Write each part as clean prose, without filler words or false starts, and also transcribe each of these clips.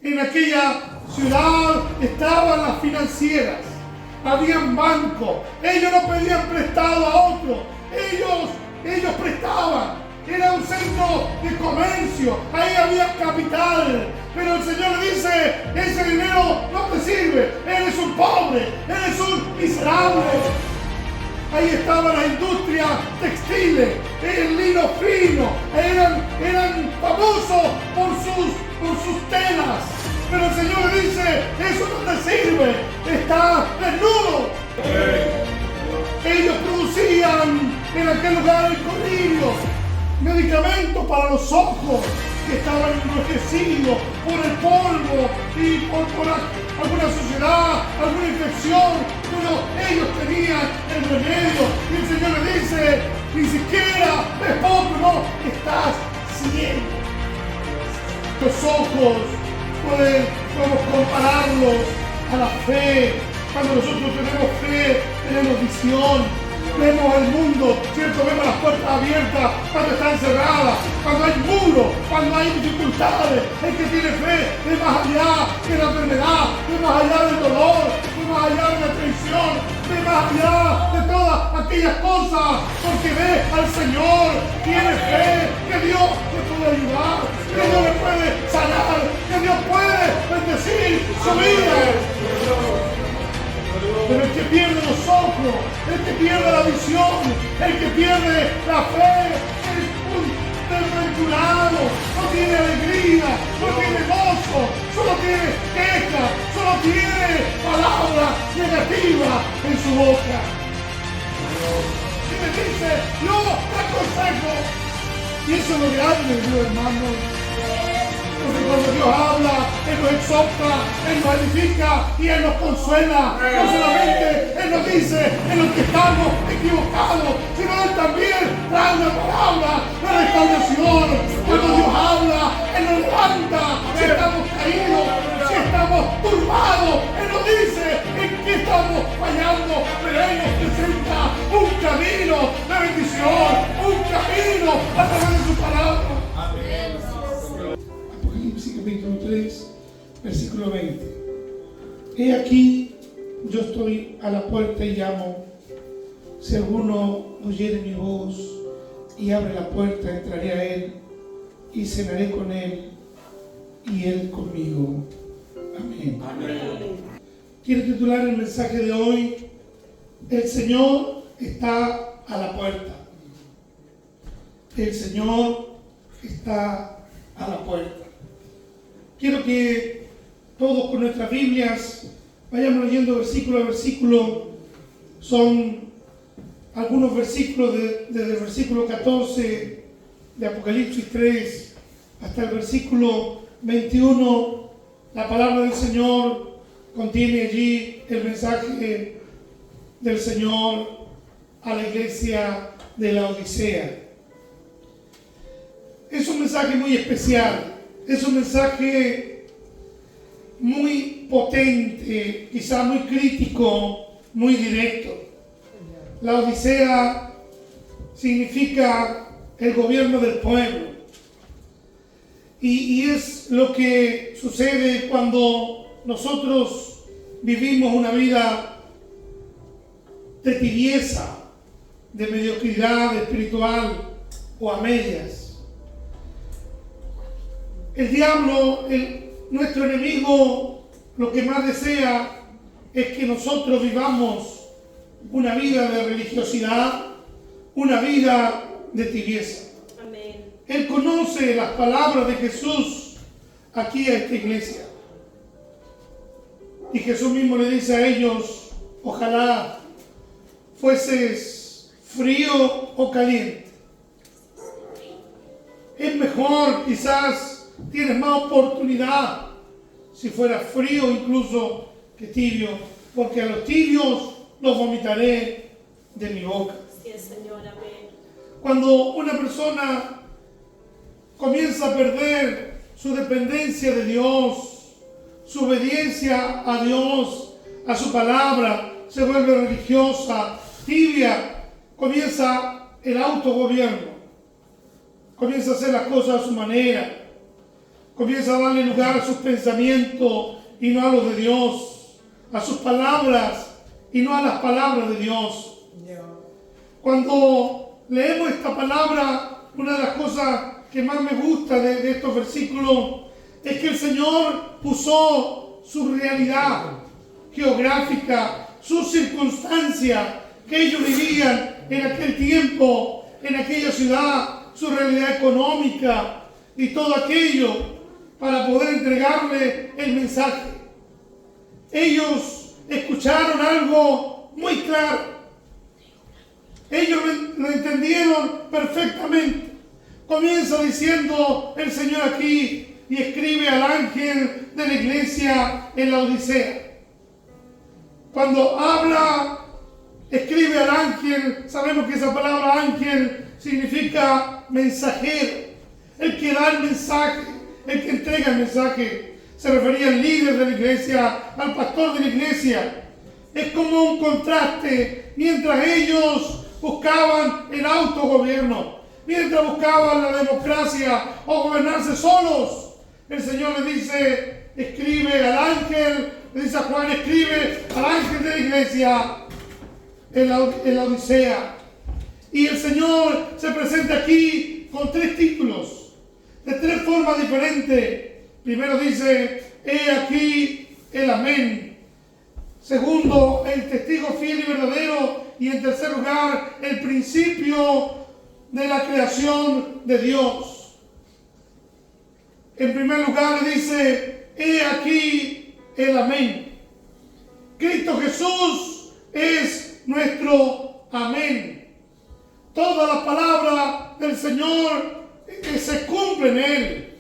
En aquella ciudad estaban las financieras, habían bancos, ellos no pedían prestado a otros, ellos prestaban. Era un centro de comercio, ahí había capital, pero el Señor le dice, ese dinero no te sirve, eres un pobre, eres un miserable. Ahí estaban las industrias textiles, el lino fino, eran famosos por sus telas. Pero el Señor le dice, eso no te sirve, estás desnudo. Ellos producían en aquel lugar el colirio, medicamentos para los ojos que estaban enrojecidos por el polvo y por alguna suciedad, alguna infección, pero ellos tenían el remedio. Y el Señor le dice, ni siquiera es poco, no, estás ciego. Los ojos podemos compararlos a la fe. Cuando nosotros tenemos fe, tenemos visión. Vemos el mundo, ¿cierto? Vemos las puertas abiertas cuando están cerradas, cuando hay muros, cuando hay dificultades. El que tiene fe ve más allá de la enfermedad, ve más allá del dolor, ve más allá de la traición, ve más allá de todas aquellas cosas, porque ve al Señor, tiene fe que Dios le puede ayudar, que Dios le puede sanar, que Dios puede bendecir su vida. Pero el que pierde los ojos, el que pierde la visión, el que pierde la fe, es un desventurado, no tiene alegría, no tiene gozo, solo tiene queja, solo tiene palabras negativas en su boca. Y me dice, yo te aconsejo. Y eso es lo grande, Dios, hermano. Porque cuando Dios habla, Él nos exhorta, Él nos edifica y Él nos consuela. No solamente Él nos dice en lo que estamos equivocados, sino Él también trae una palabra de restauración. Cuando Dios habla, Él nos levanta. Si estamos caídos, si estamos turbados, Él nos dice en qué estamos fallando, pero Él nos presenta un camino de bendición, un camino a través de su palabra. Capítulo 3, versículo 20. He aquí, yo estoy a la puerta y llamo. Si alguno oyere mi voz y abre la puerta, entraré a él y cenaré con él y él conmigo. Amén. Amén. Quiero titular el mensaje de hoy, el Señor está a la puerta. El Señor está a la puerta. Quiero que todos con nuestras Biblias vayamos leyendo versículo a versículo. Son algunos versículos desde el versículo 14 de Apocalipsis 3 hasta el versículo 21. La palabra del Señor contiene allí el mensaje del Señor a la iglesia de la Odisea. Es un mensaje muy especial. Es un mensaje muy potente, quizá muy crítico, muy directo. La Odisea significa el gobierno del pueblo. Y es lo que sucede cuando nosotros vivimos una vida de tibieza, de mediocridad espiritual o a medias. El diablo, nuestro enemigo, lo que más desea es que nosotros vivamos una vida de religiosidad, una vida de tibieza. Amén. Él conoce las palabras de Jesús aquí a esta iglesia. Y Jesús mismo le dice a ellos, ojalá fueses frío o caliente. Es mejor, quizás tienes más oportunidad si fuera frío incluso que tibio, porque a los tibios los vomitaré de mi boca. Sí, Señor, amén. Cuando una persona comienza a perder su dependencia de Dios, su obediencia a Dios, a su palabra, se vuelve religiosa, tibia, comienza el autogobierno. comienza a hacer las cosas a su manera, comienza a darle lugar a sus pensamientos y no a los de Dios, a sus palabras y no a las palabras de Dios. Cuando leemos esta palabra, una de las cosas que más me gusta de estos versículos es que el Señor usó su realidad geográfica, sus circunstancias que ellos vivían en aquel tiempo, en aquella ciudad, su realidad económica y todo aquello para poder entregarle el mensaje. Ellos escucharon algo muy claro. Ellos lo entendieron perfectamente. Comienza diciendo el Señor aquí y escribe al ángel de la iglesia en la Odisea. Cuando habla, escribe al ángel, sabemos que esa palabra ángel significa mensajero, el que da el mensaje, el que entrega el mensaje. Se refería al líder de la iglesia, al pastor de la iglesia. Es como un contraste mientras ellos buscaban el autogobierno, mientras buscaban la democracia o gobernarse solos. El Señor le dice, escribe al ángel, le dice a Juan, escribe al ángel de la iglesia en la Odisea. Y el Señor se presenta aquí con 3 títulos, de 3 formas diferentes. Primero dice, he aquí el amén. Segundo, el testigo fiel y verdadero. Y en tercer lugar, el principio de la creación de Dios. En primer lugar le dice, he aquí el amén. Cristo Jesús es nuestro amén. Toda la palabra del Señor que se cumple en Él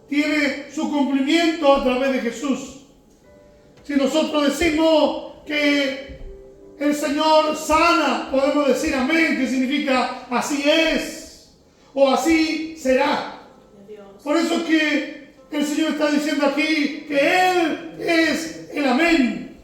tiene su cumplimiento a través de Jesús. Si nosotros decimos que el Señor sana, podemos decir amén, que significa así es o así será. Por eso es que el Señor está diciendo aquí que Él es el amén.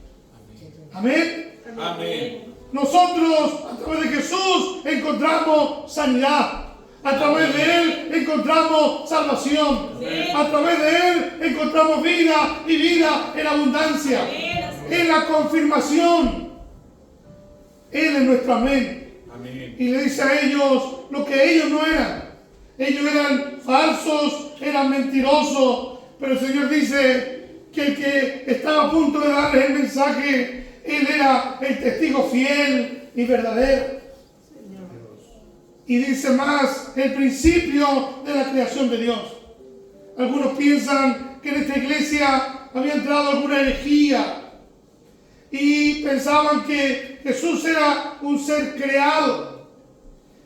Amén. Amén. Nosotros a través de Jesús encontramos sanidad. A través de Él encontramos salvación. A través de Él encontramos vida y vida en abundancia. En la confirmación. Él es nuestro amén. Amén. Y le dice a ellos lo que ellos no eran. Ellos eran falsos, eran mentirosos. Pero el Señor dice que el que estaba a punto de darles el mensaje, Él era el testigo fiel y verdadero. Y dice más, el principio de la creación de Dios. Algunos piensan que en esta iglesia había entrado alguna herejía y pensaban que Jesús era un ser creado,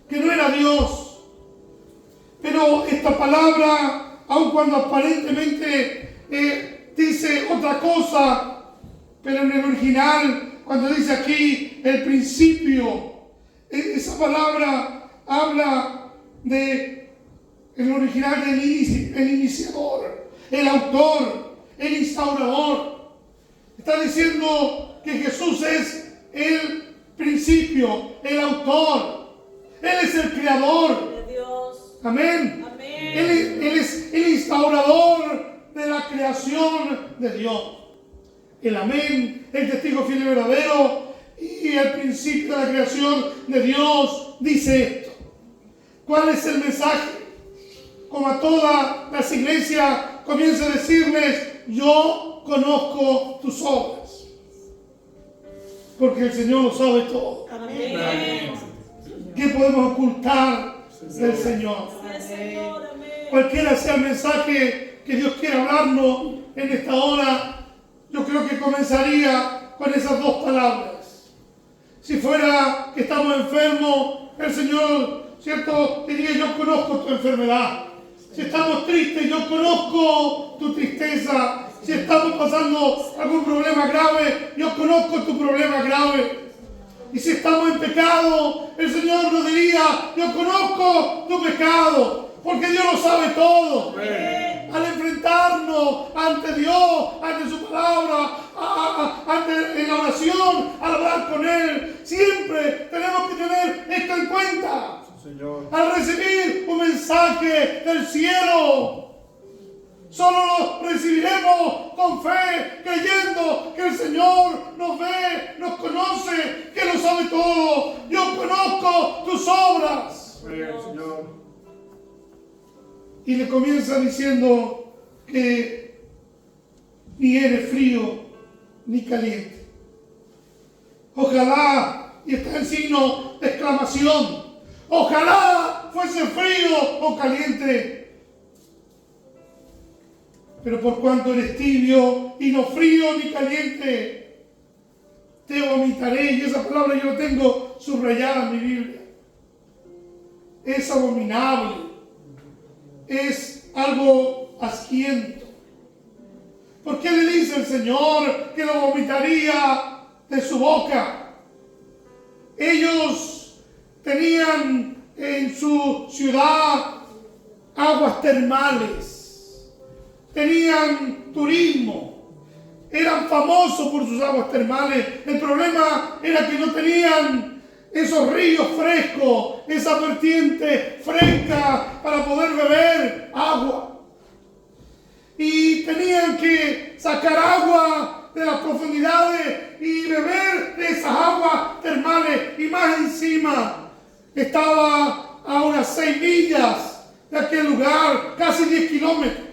que no era Dios. Pero esta palabra, aun cuando aparentemente dice otra cosa, pero en el original, cuando dice aquí el principio, esa palabra habla de, en el original, del iniciador, el autor, el instaurador. Está diciendo que Jesús es el principio, el autor. Él es el creador. Amén. Amén. Él es el instaurador de la creación de Dios. El amén, el testigo fiel y verdadero y el principio de la creación de Dios dice esto. ¿Cuál es el mensaje? Como a todas las iglesias comienza a decirles, yo conozco tus obras. Porque el Señor lo sabe todo. Amén. ¿Qué podemos ocultar del Señor? Cualquiera sea el mensaje que Dios quiera hablarnos en esta hora, yo creo que comenzaría con esas 2 palabras. Si fuera que estamos enfermos, el Señor, ¿cierto?, diría, yo conozco tu enfermedad. Si estamos tristes, yo conozco tu tristeza. Si estamos pasando algún problema grave, yo conozco tu problema grave. Y si estamos en pecado, el Señor nos diría, yo conozco tu pecado, porque Dios lo sabe todo. Amén. Al enfrentarnos ante Dios, ante su palabra, en la oración, al hablar con Él, siempre tenemos que tener esto en cuenta. Señor. Al recibir un mensaje del cielo, solo lo recibiremos con fe, creyendo que el Señor nos ve, nos conoce, que lo sabe todo. Yo conozco tus obras. Amén, Señor. Y le comienza diciendo que ni eres frío ni caliente. Ojalá, y está el signo de exclamación, ojalá fuese frío o caliente. Pero por cuanto eres tibio y no frío ni caliente, te vomitaré. Y esa palabra yo la tengo subrayada en mi Biblia. Es abominable. Es algo asquiento. ¿Por qué le dice el Señor que lo vomitaría de su boca? Ellos tenían en su ciudad aguas termales, tenían turismo, eran famosos por sus aguas termales. El problema era que no tenían esos ríos frescos, esa vertiente fresca para poder beber agua. Y tenían que sacar agua de las profundidades y beber de esas aguas termales. Y más encima, estaba a unas 6 millas de aquel lugar, casi 10 kilómetros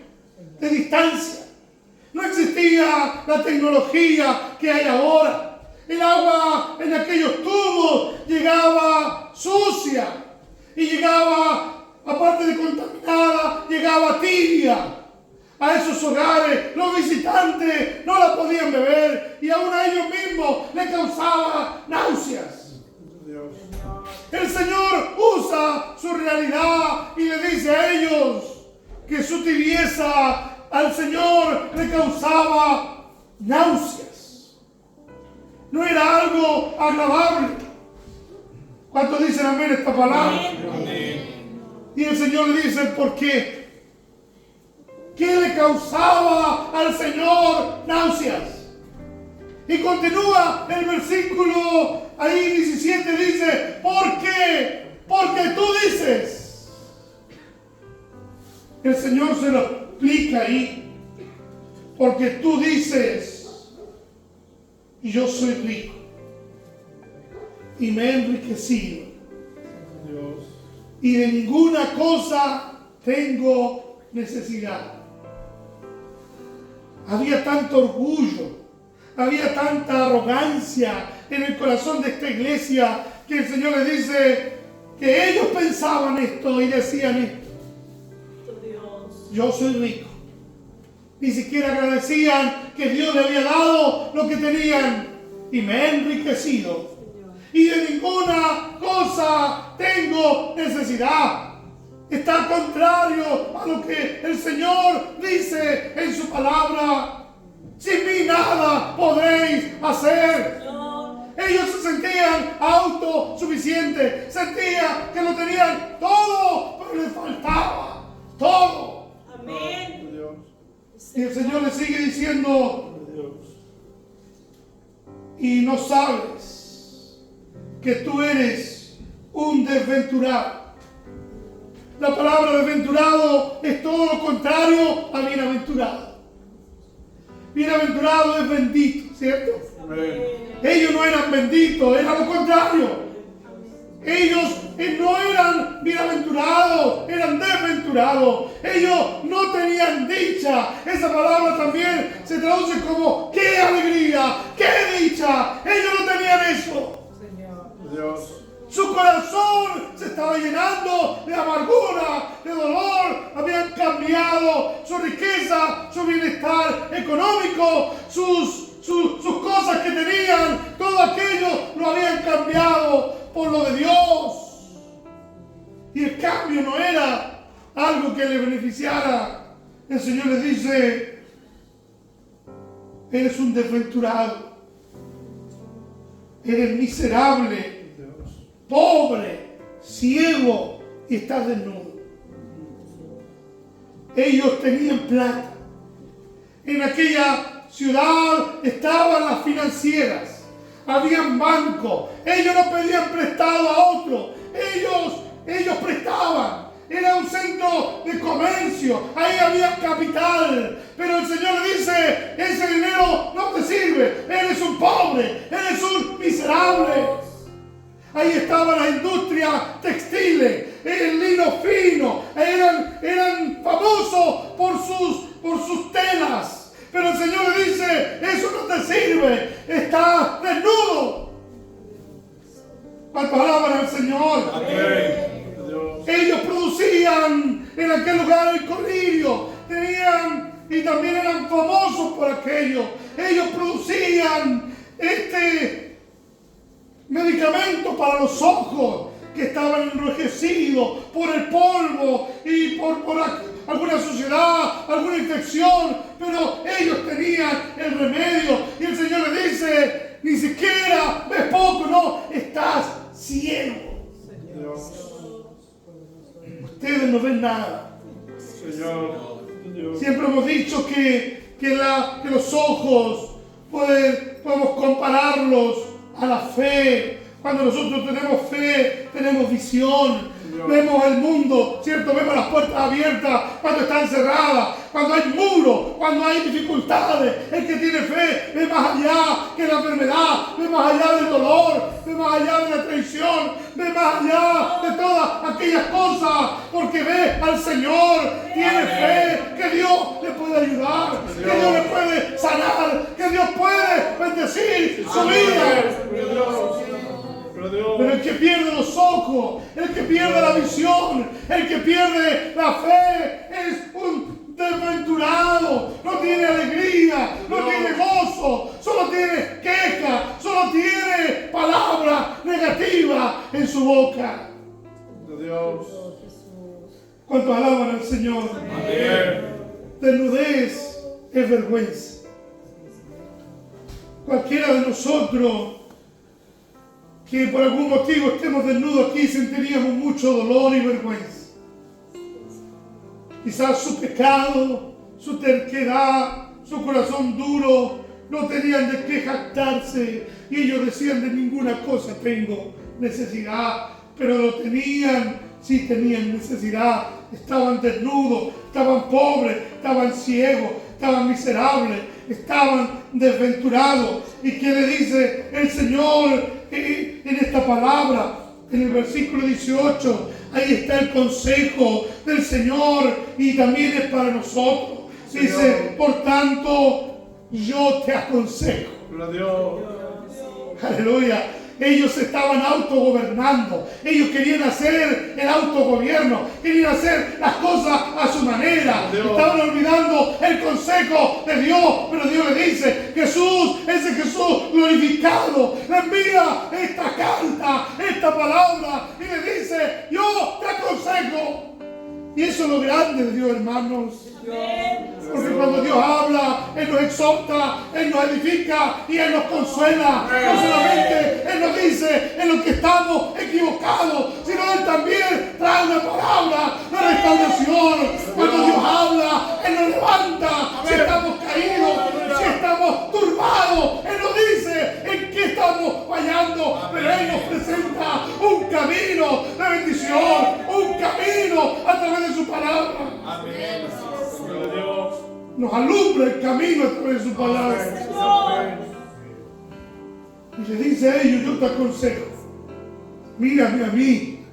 de distancia. No existía la tecnología que hay ahora. El agua en aquellos tubos llegaba sucia y llegaba, aparte de contaminada, llegaba tibia. A esos hogares, los visitantes no la podían beber y aún a ellos mismos les causaba náuseas. Dios. El Señor usa su realidad y le dice a ellos que su tibieza al Señor le causaba náuseas. No era algo agradable. ¿Cuántos dicen amén esta palabra? Amén. Y el Señor le dice ¿por qué? ¿Qué le causaba al Señor náuseas? Y continúa el versículo ahí 17, dice, ¿por qué? Porque tú dices. El Señor se lo explica ahí. Porque tú dices, yo soy rico y me he enriquecido. Dios. Y de ninguna cosa tengo necesidad. Había tanto orgullo, había tanta arrogancia en el corazón de esta iglesia que el Señor les dice que ellos pensaban esto y decían esto. Yo soy rico. Ni siquiera agradecían que Dios le había dado lo que tenían y me he enriquecido. Y de ninguna cosa tengo necesidad. Está contrario a lo que el Señor dice en su palabra. Sin mí nada podréis hacer. Ellos se sentían autosuficientes, sentían que lo tenían todo, pero les faltaba todo. Amén. Dios. Y el Señor le sigue diciendo, Dios. y no sabes que tú eres un desventurado. La palabra desventurado es todo lo contrario a bienaventurado. Bienaventurado es bendito, ¿cierto? Amén. Ellos no eran benditos, era lo contrario. Ellos no eran bienaventurados, eran desventurados. Ellos no tenían dicha. Esa palabra también se traduce como ¡qué alegría! ¡Qué dicha! Ellos no tenían eso. Dios. Su corazón se estaba llenando de amargura, de dolor. Habían cambiado su riqueza, su bienestar económico, sus cosas que tenían. Todo aquello lo habían cambiado por lo de Dios. Y el cambio no era algo que le beneficiara. El Señor les dice, eres un desventurado, eres miserable, pobre, ciego y estás desnudo. Ellos tenían plata. En aquella ciudad estaban las financieras, habían bancos. Ellos no pedían prestado a otros. Ellos ellos prestaban. Era un centro de comercio, ahí había capital, pero el Señor le dice, ese dinero no te sirve, eres un pobre, eres un miserable. Ahí estaban las industrias textiles, el lino fino, eran famosos por sus telas, pero el Señor le dice, eso no te sirve, estás desnudo. ¿Cuántos alaban al Señor? Amén. Ellos producían en aquel lugar el colirio, tenían y también eran famosos por aquello. Ellos producían medicamento para los ojos que estaban enrojecidos por el polvo y por alguna suciedad, alguna infección, pero ellos tenían el remedio y el Señor le dice, ni siquiera ves poco, no, estás ciego. Dios. Ustedes no ven nada. Señor. Dios. Siempre hemos dicho que los ojos podemos compararlos a la fe. Cuando nosotros tenemos fe, tenemos visión. Dios. Vemos el mundo, ¿cierto? Vemos las puertas abiertas cuando están cerradas, cuando hay muros, cuando hay dificultades. El que tiene fe ve más allá que la enfermedad, ve más allá del dolor, ve más allá de la traición, ve más allá de todas aquellas cosas, porque ve al Señor, tiene fe que Dios le puede ayudar, que Dios le puede sanar, que Dios puede bendecir su vida. Pero el que pierde los ojos, el que pierde la visión, el que pierde la fe es un desventurado, no tiene alegría, no tiene gozo, solo tiene queja, solo tiene palabras negativas en su boca. Dios. ¿Cuántos alaban al Señor? Amén. Desnudez es vergüenza. Cualquiera de nosotros que por algún motivo estemos desnudos aquí sentiríamos mucho dolor y vergüenza. Quizás su pecado, su terquedad, su corazón duro, no tenían de qué jactarse y ellos decían de ninguna cosa tengo necesidad, pero lo tenían, sí tenían necesidad, estaban desnudos, estaban pobres, estaban ciegos, estaban miserables, estaban desventurados. ¿Y qué le dice el Señor en esta palabra? En el versículo 18, ahí está el consejo del Señor y también es para nosotros. Dice, por tanto, yo te aconsejo. Gloria a Dios. Aleluya. Ellos se estaban autogobernando. Ellos querían hacer el autogobierno. Querían hacer las cosas a su manera. Estaban olvidando el consejo de Dios. Pero Dios le dice, Jesús, ese Jesús glorificado, le envía esta carta, esta palabra. Y le dice, yo te aconsejo. Y eso es lo grande de Dios, hermanos. Porque cuando Dios habla, Él nos exhorta, Él nos edifica y Él nos consuela. No solamente Él nos dice en lo que estamos equivocados, sino Él también trae una palabra de restauración. Cuando Dios habla, Él nos levanta. Si estamos caídos, si estamos turbados, Él nos dice en qué estamos fallando. Pero Él nos presenta un camino de bendición, un camino a través de su palabra. Amén. Gloria a Dios. Nos alumbra el camino a través de su palabra. Amén. Y le dice a ellos, yo te aconsejo, mírame a mí,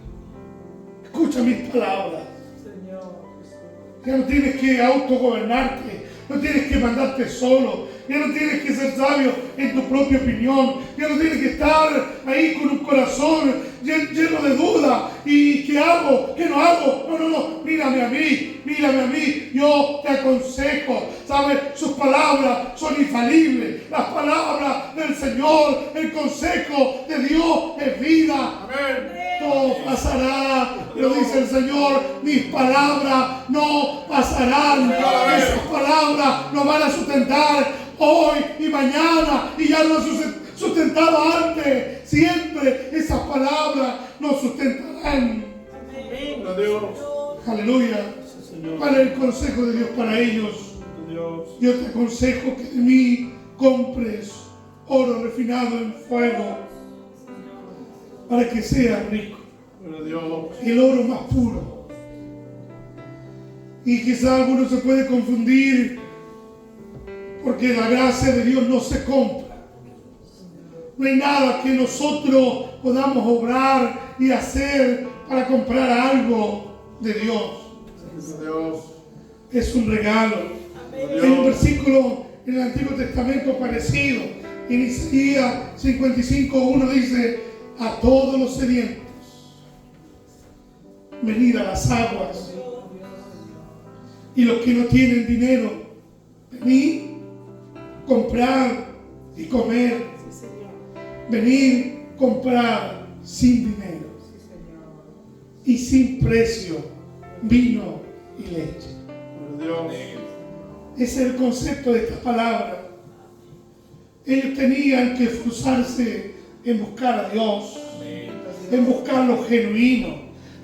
escucha mis palabras. Ya no tienes que autogobernarte, no tienes que mandarte solo, ya no tienes que ser sabio en tu propia opinión, ya no tienes que estar ahí con un corazón lleno de duda. ¿Y qué hago? ¿Qué no hago? No, mírame a mí, yo te aconsejo. ¿Sabes? Sus palabras son infalibles, las palabras del Señor, el consejo de Dios es vida. Amén. Todo pasará, lo dice el Señor, mis palabras no pasarán. Esas palabras nos van a sustentar hoy y mañana y ya nos sustentado antes. Siempre esas palabras nos sustentarán. Gloria a Dios. Aleluya. ¿Cuál es el consejo de Dios para ellos? Dios. Yo te aconsejo que de mí compres oro refinado en fuego para que seas rico. Gloria a Dios. el oro más puro. Y quizá alguno se puede confundir porque la gracia de Dios no se compra. No hay nada que nosotros podamos obrar y hacer para comprar algo de Dios. Gloria a Dios. Es un regalo. Hay un versículo en el Antiguo Testamento parecido. En Isaías 55:1 dice: a todos los sedientos, venid a las aguas. Y los que no tienen dinero, venid, comprar y comer. Venid, comprar sin dinero y sin precio vino y leche. Gloria a Dios. Ese es el concepto de esta palabra. Ellos tenían que esforzarse en buscar a Dios, en buscar lo genuino,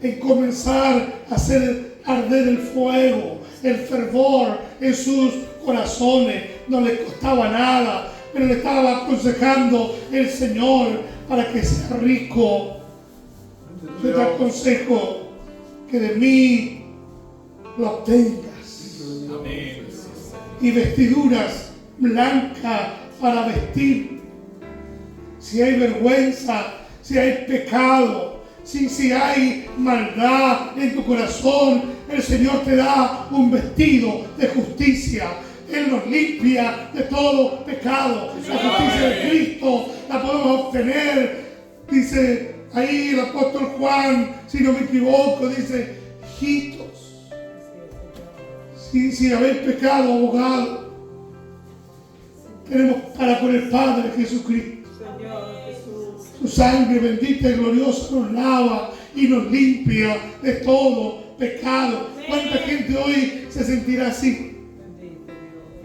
en comenzar a hacer arder el fuego, el fervor en sus corazones. No les costaba nada, pero le estaba aconsejando el Señor para que sea rico. Yo te aconsejo que de mí lo obtengas. Amén. Y vestiduras blancas para vestir. Si hay vergüenza, si hay pecado, si hay maldad en tu corazón, el Señor te da un vestido de justicia. Él nos limpia de todo pecado. La justicia de Cristo la podemos obtener. Dice ahí el apóstol Juan, si no me equivoco, dice: hijitos, si habéis pecado, abogado tenemos para con el Padre Jesucristo. Su sangre bendita y gloriosa nos lava y nos limpia de todo pecado. ¿Cuánta gente hoy se sentirá así?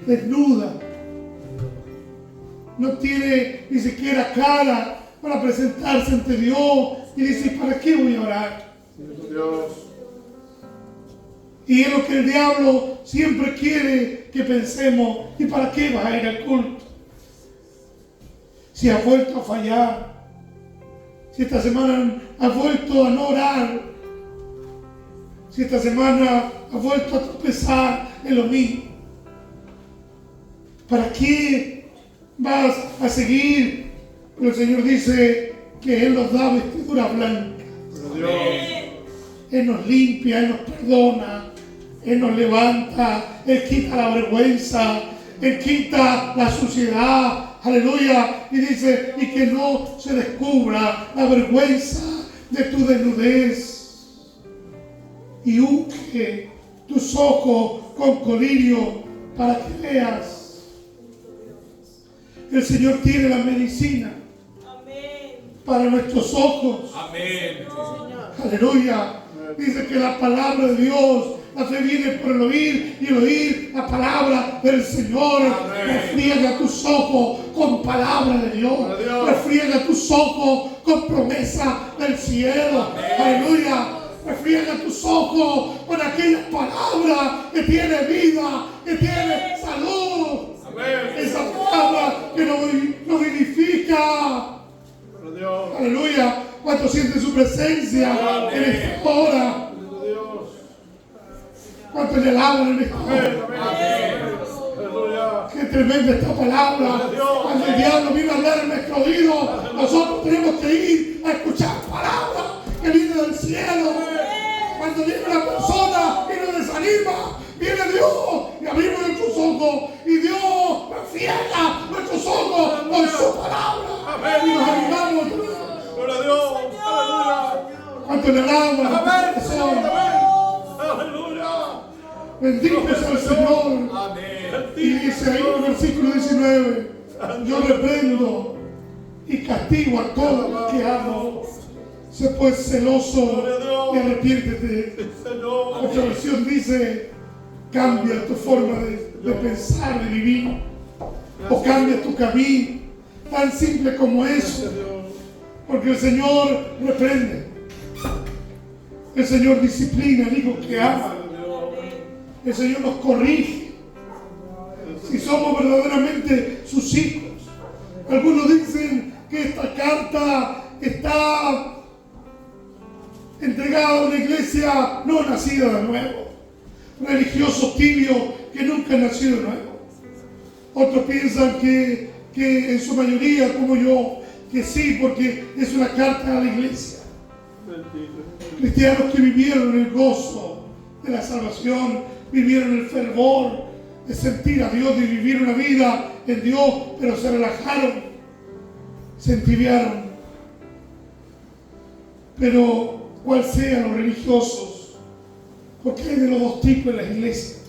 Desnuda, no tiene ni siquiera cara para presentarse ante Dios y dice: ¿para qué voy a orar? Dios. Y es lo que el diablo siempre quiere que pensemos: ¿y para qué vas a ir al culto? Si has vuelto a fallar, si esta semana has vuelto a no orar, si esta semana has vuelto a tropezar en lo mismo, ¿para qué vas a seguir? Pero el Señor dice que Él nos da vestiduras blancas. Él nos limpia, Él nos perdona, Él nos levanta, Él quita la vergüenza, Él quita la suciedad. Aleluya. Y dice: y que no se descubra la vergüenza de tu desnudez. Y unge tus ojos con colirio para que veas. El Señor tiene la medicina para nuestros ojos. Amén. Aleluya. Dice que la palabra de Dios, la fe viene por el oír y el oír la palabra del Señor. Refriega tus ojos con palabra de Dios. Refriega tus ojos con promesa del cielo. Aleluya. Refriega tus ojos con aquella palabra que tiene vida, que tiene salud. Esa palabra que nos vivifica. Aleluya. ¿Cuánto sienten su presencia en esta hora? ¿Cuánto le alaban en esta hora? Qué tremenda esta palabra. Cuando el diablo viene a hablar en nuestro oído, nosotros tenemos que ir a escuchar palabra que viene del cielo. Cuando viene una persona y nos desanima, viene Dios y abrimos nuestros ojos y Dios refriega nuestros ojos con su palabra y nos animamos. Gloria a Dios. Aleluya. ¿Cuánto le alaban? Aleluya. Bendito sea el Señor. Y dice ahí en el versículo 19: yo reprendo y castigo a todos los que amo. Sé pues celoso y arrepiéntete. Otra versión dice: cambia tu forma de pensar, de vivir, o cambia tu camino. Tan simple como eso. Porque el Señor reprende, el Señor disciplina al hijo que ama, el Señor nos corrige si somos verdaderamente sus hijos. Algunos dicen que esta carta está acá una iglesia no nacida de nuevo, religiosos tibios que nunca han nacido de nuevo. Otros piensan que en su mayoría, como yo, que sí, porque es una carta a la iglesia. Cristianos que vivieron el gozo de la salvación, vivieron el fervor de sentir a Dios, de vivir una vida en Dios, pero se relajaron, se entibiaron. Pero cual sean los religiosos, porque hay de los dos tipos en las iglesias.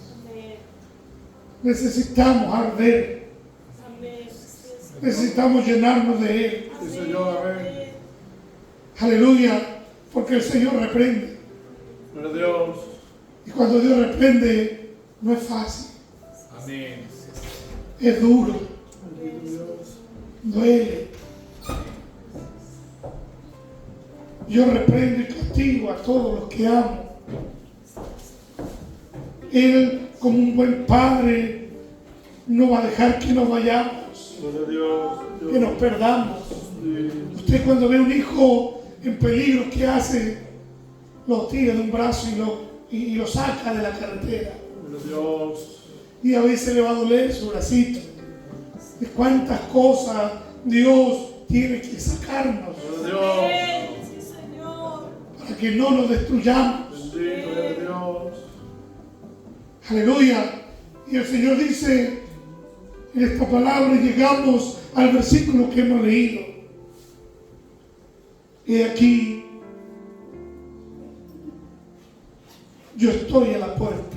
Necesitamos arder, necesitamos llenarnos de Él. Sí, Señor, amén. Aleluya, porque el Señor reprende. Gloria a Dios. Y cuando Dios reprende, no es fácil, Amén. es duro, Bendito Dios. duele. Yo reprendo y castigo a todos los que amo. Él, como un buen padre, no va a dejar que nos vayamos, Gloria a Dios. que nos perdamos. Sí. Usted cuando ve un hijo en peligro, ¿qué hace? Lo tira de un brazo y lo saca de la carretera. Gloria a Dios. Y a veces le va a doler su bracito. De cuántas cosas Dios tiene que sacarnos Gloria a Dios. Sí, Señor. para que no nos destruyamos. Bendito, gloria a Dios. Aleluya. Y el Señor dice en esta palabra, y llegamos al versículo que hemos leído. Y aquí, yo estoy a la puerta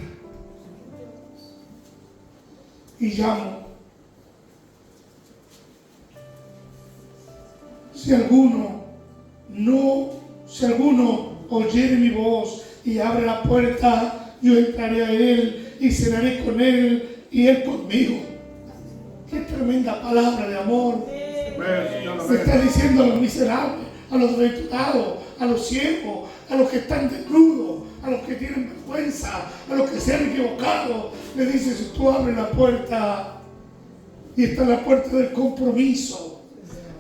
y llamo. Si alguno oyere mi voz y abre la puerta, yo entraré a él y cenaré con él y él conmigo. Qué tremenda palabra de amor. Amén, Señor, Se está amén. diciendo a los miserables, a los desventurados, a los ciegos, a los que están desnudos, a los que tienen vergüenza, a los que se han equivocado. Le dice, si tú abres la puerta, y está la puerta del compromiso,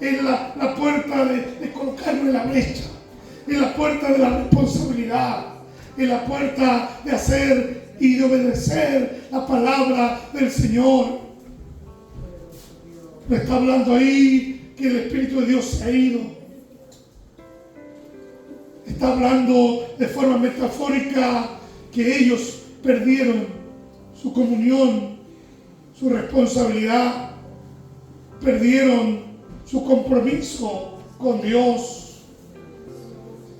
es la puerta de colocarnos en la brecha, es la puerta de la responsabilidad, es la puerta de hacer y de obedecer la palabra del Señor. Me está hablando ahí que el Espíritu de Dios se ha ido. Está hablando de forma metafórica que ellos perdieron su comunión, su responsabilidad, perdieron su compromiso con Dios.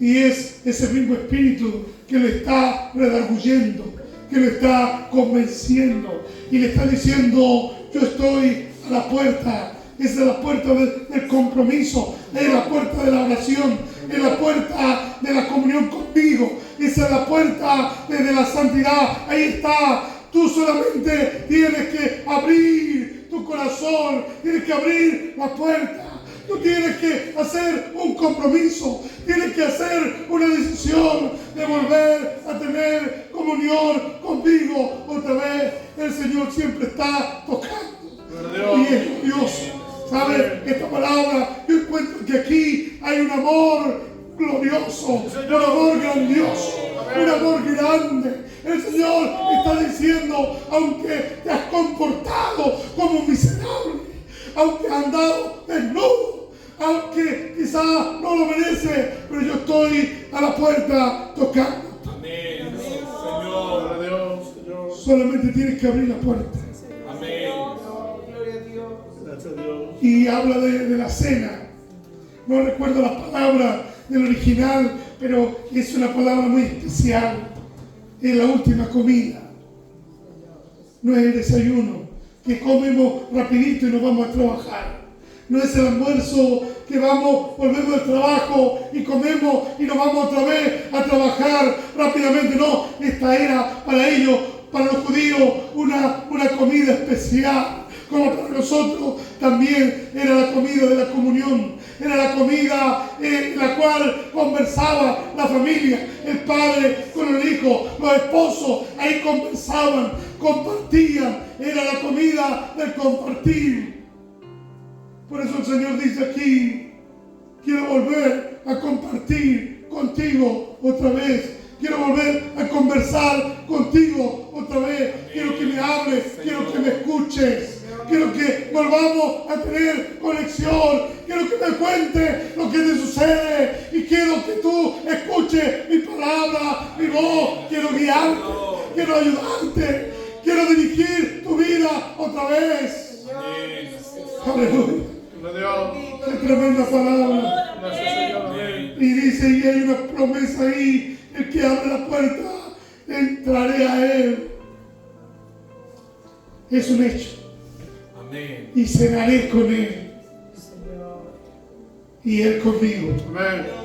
Y es ese mismo Espíritu que le está redarguyendo, que le está convenciendo y le está diciendo, yo estoy a la puerta. Esa es la puerta del compromiso, es la puerta de la oración, es la puerta de la comunión conmigo, esa es la puerta de la santidad. Ahí está. Tú solamente tienes que abrir tu corazón, tienes que abrir la puerta. Tú tienes que hacer un compromiso, tienes que hacer una decisión de volver a tener comunión conmigo otra vez. El Señor siempre está tocando y es glorioso. ¿Sabes? Esta palabra, yo encuentro que aquí hay un amor glorioso, un amor grandioso, un amor grande. El Señor está diciendo, aunque te has comportado como un miserable, aunque has andado desnudo, aunque quizás no lo merece, pero yo estoy a la puerta tocando. Amén. Señor, gloria a Dios, Señor. Solamente tienes que abrir la puerta. Amén. Gracias a Dios. Y habla de la cena. No recuerdo la palabra del original, pero es una palabra muy especial. Es la última comida. No es el desayuno que comemos rapidito y nos vamos a trabajar. No es el almuerzo que volvemos del trabajo y comemos y nos vamos otra vez a trabajar rápidamente. No, esta era para ellos, para los judíos, una comida especial. Como para nosotros también era la comida de la comunión, era la comida en la cual conversaba la familia, el padre con el hijo, los esposos, ahí conversaban, compartían, era la comida del compartir. Por eso el Señor dice aquí, quiero volver a compartir contigo otra vez. Quiero volver a conversar contigo otra vez. Quiero que me hables, quiero que me escuches. Quiero que volvamos a tener conexión. Quiero que me cuentes lo que te sucede. Y quiero que tú escuches mi palabra, mi voz. Quiero guiarte, quiero ayudarte. Quiero dirigir tu vida otra vez. Aleluya. Qué tremenda palabra. Y dice, y hay una promesa ahí. El que abre la puerta, entraré a él. Es un hecho. Y cenaré con él. Y él conmigo. Amén.